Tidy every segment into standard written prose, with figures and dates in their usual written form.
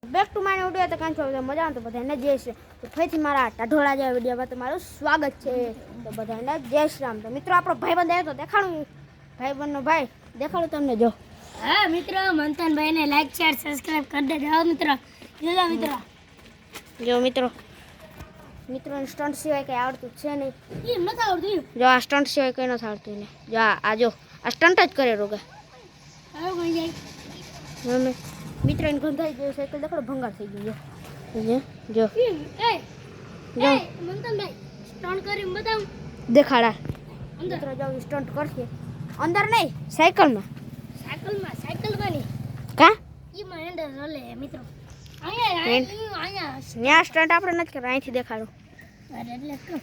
back to my video તો કાંઈ છો મજા આવે તો બધાને જય શ્રી તો ફરીથી મારા ટાઢોળા જેવા વિડીયોમાં તમારું સ્વાગત છે તો બધાને જય શ્રી રામ તો મિત્રો આપણો ભાઈબંધ આવ્યો તો દેખાડું ભાઈબંધનો ભાઈ દેખાડું તમને જો હા મિત્રો મંથનભાઈને લાઈક શેર સબસ્ક્રાઇબ કરી દેજો મિત્રો જોજો મિત્રોને સ્ટન્ટ સિવાય કંઈ આવડતું છે નહીં એમ નથી આવડતું જો આ સ્ટન્ટ સિવાય કંઈ નથી આવડતું ને જો આ સ્ટન્ટ જ કરે રોગે હવે કોઈ જાય મિત્રો એને ગંધાઈ ગયો સાયકલ દેખાડો ભંગાર થઈ ગયો જો એ મંથનભાઈ સ્ટન્ટ કરીને બતાવ દેખાડા અંદર મિત્રો જો સ્ટન્ટ કરશે અંદર નહીં સાયકલમાં સાયકલમાં નહીં કા ઈમાં હેન્ડલ હલે મિત્રો અહીંયા ત્યાં સ્ટન્ટ આપણે નથી કરવા અહીંથી દેખાડો અરે એટલે કહું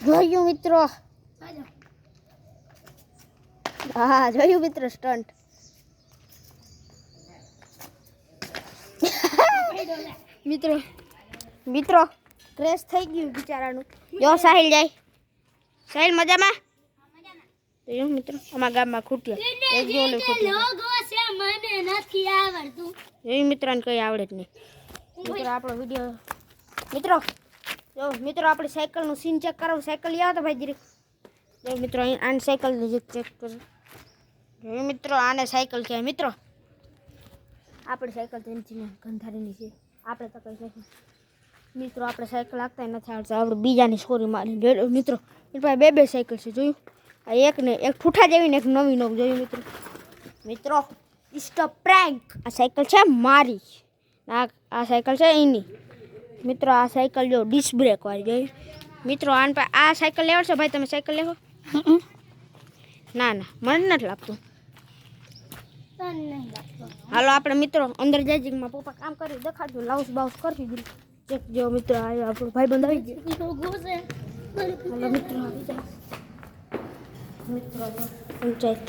જોયું મિત્રો આજો હા જોયું મિત્રો સ્ટન્ટ મિત્રો ક્રેશ થઈ ગયું બિચારાનું જો સાહિલ જાય સાહિલ મજામાં તો જો મિત્રો અમારા ગામમાં ખૂટ્યા એક જોલે ખૂટ્યા લોગો છે મને નથી આવડતું એ મિત્રોને કંઈ આવડે જ નહીં મિત્રો આપણો વિડીયો મિત્રો આપણી સાયકલનું સીન ચેક કરાવું સાયકલ લઈ આવો તો ભાઈ જીરીક જો મિત્રો અહીં આને સાયકલ ચેક કરો જો મિત્રો આને સાયકલ કહેવાય મિત્રો આપણી સાયકલ તો એની ગંધારીની છે આપણે તો કંઈ નથી મિત્રો આપણે સાયકલ હાંકતા નથી આવડતા આપણે બીજાની સ્કોરી મારી મિત્રો એની પાસે બે સાયકલ છે જોયું આ એક ઠૂઠા જેવી ને એક નવી જોયું મિત્રો ઇસ્ટ પ્રેન્ક આ સાયકલ છે મારી આ સાયકલ છે એની મિત્રો આ સાયકલ જો ડિસ્ક બ્રેક વાળી જોઈ મિત્રો આન પર આ સાયકલ લેવડશે ભાઈ તમે સાયકલ લેવો ના મને નથી લાગતું હાલો આપણે મિત્રો અંદર જઈ માં પપ્પા કામ કરી દેખાડજો લાઉસ બાઉસ કરશું ચેક જો મિત્રો આવ્યો આપણો ભાઈ બંધ આવી ગયો હાલો મિત્રો આવી જાય મિત્રો પંચાયત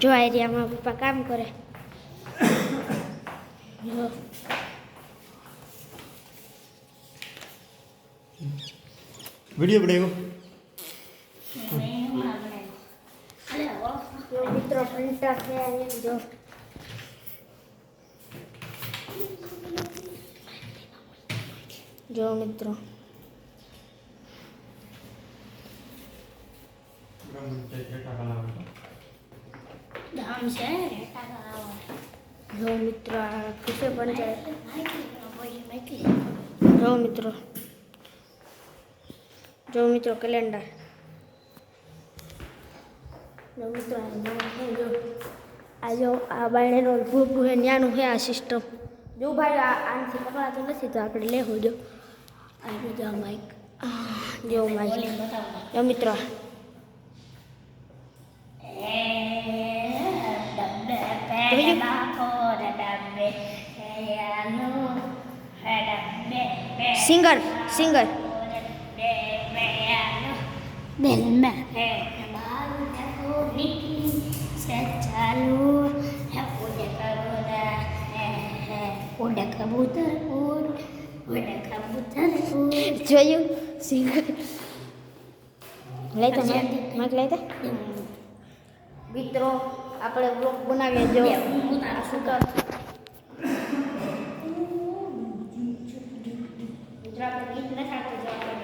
જો આ એરિયામાં પપ્પા કામ કરે वीडियो बनाएगा जो मित्रों प्रिंटर है जो मित्रों जो मित्रों किसे बन जाए जो मित्रों कैलेंडर जो मित्रों जो आ बायणे नो भूप है न्यानु है आ सिस्टम जो भाई आनથી પકડાતો નથી તો આપણે લે હોજો આ જો માઈક જો મિત્રો સિંગર दिल में है से चालू है उड़ कबूतर જોયું સિંગર લેતા માઈક લેતા મિત્રો આપણે બ્લોગ બનાવીએ જો શું કર ગુજરાત ગીત ન થાતું જો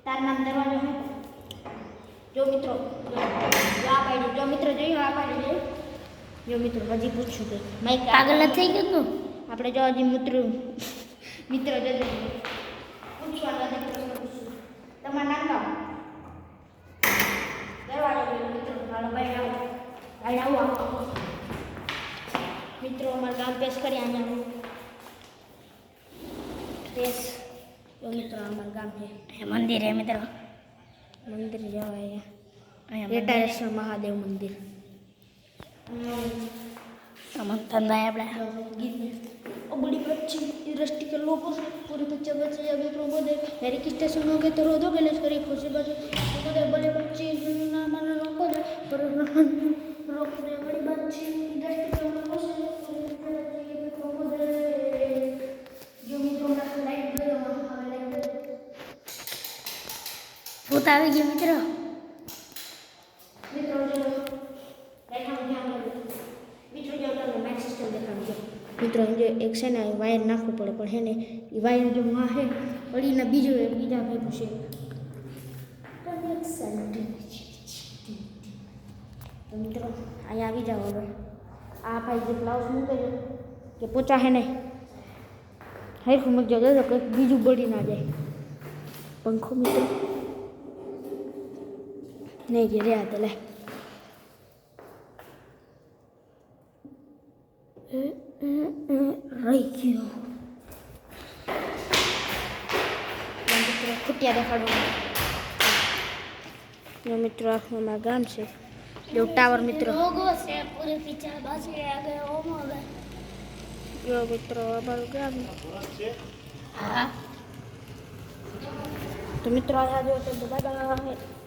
तार नाम दरवाजा है जो मित्रों जो आ पाड़ी जो मित्र જોયું આ પાડી જો મિત્રો હજી પૂછું કે માઈક પાગલ થઈ ગયો તું આપણે જો હજી મિત્ર જો પૂછવાનું હજી પ્રશ્ન પૂછું તમારું નામ કામ દરવાજા મિત્રો હાલો ભાઈ આવો મિત્રો અમારું ગામ પેશ કરી અહીંયા પેશ જો મિત્રો અમારું ગામ છે મંદિર હે મિત્રો મંદિર જવાય અહીંયા રેટારેશ્વર મહાદેવ મંદિર મંથનભાઈ આપણે बड़ी बच्ची दृष्टि के लोगों से पूरे बच्चे बच्चे अभी प्रमोद मेरी किस स्टेशन हो गए तो रो दो गले करी खुशी बचे बड़े बड़े बच्चे ना मन रोको दे पर रोक दे बड़ी बच्ची दृष्टि के लोगों से पूरे बच्चे अभी प्रमोद जो मित्रों ने लाइक दे हमें लाइक दे ભૂત આવી ગયું મિત્રો मित्रों जो देखा मित्रों जो तो मैच सिस्टम देखा मित्रों जो एक से ना वायर नाखવું પડે પણ હે ને એ વાયર જો માં હે પડીને બીજા ભેગું છે તો મિત્રો અહીંયા આવી જાઓ હવે આ ભાઈ જે બ્લાઉઝ મૂકે છે કે પોચા હે નહીં હરખું મૂકજો તો કંઈક બીજું બળી ના જાય પંખો મિત્રો નહીં જે રહ્યા તો લે રહી ગયો મિત્રો ખૂટિયા દેખાડો મિત્રો આખું અમારા ગામ છે જો ટાવર મિત્રો લોગો છે પૂરી પિક્ચર બાજુ આગળ ઓમો હવે જો મિત્રો અમારું ગામ હા તો મિત્રો આ જો તો બધા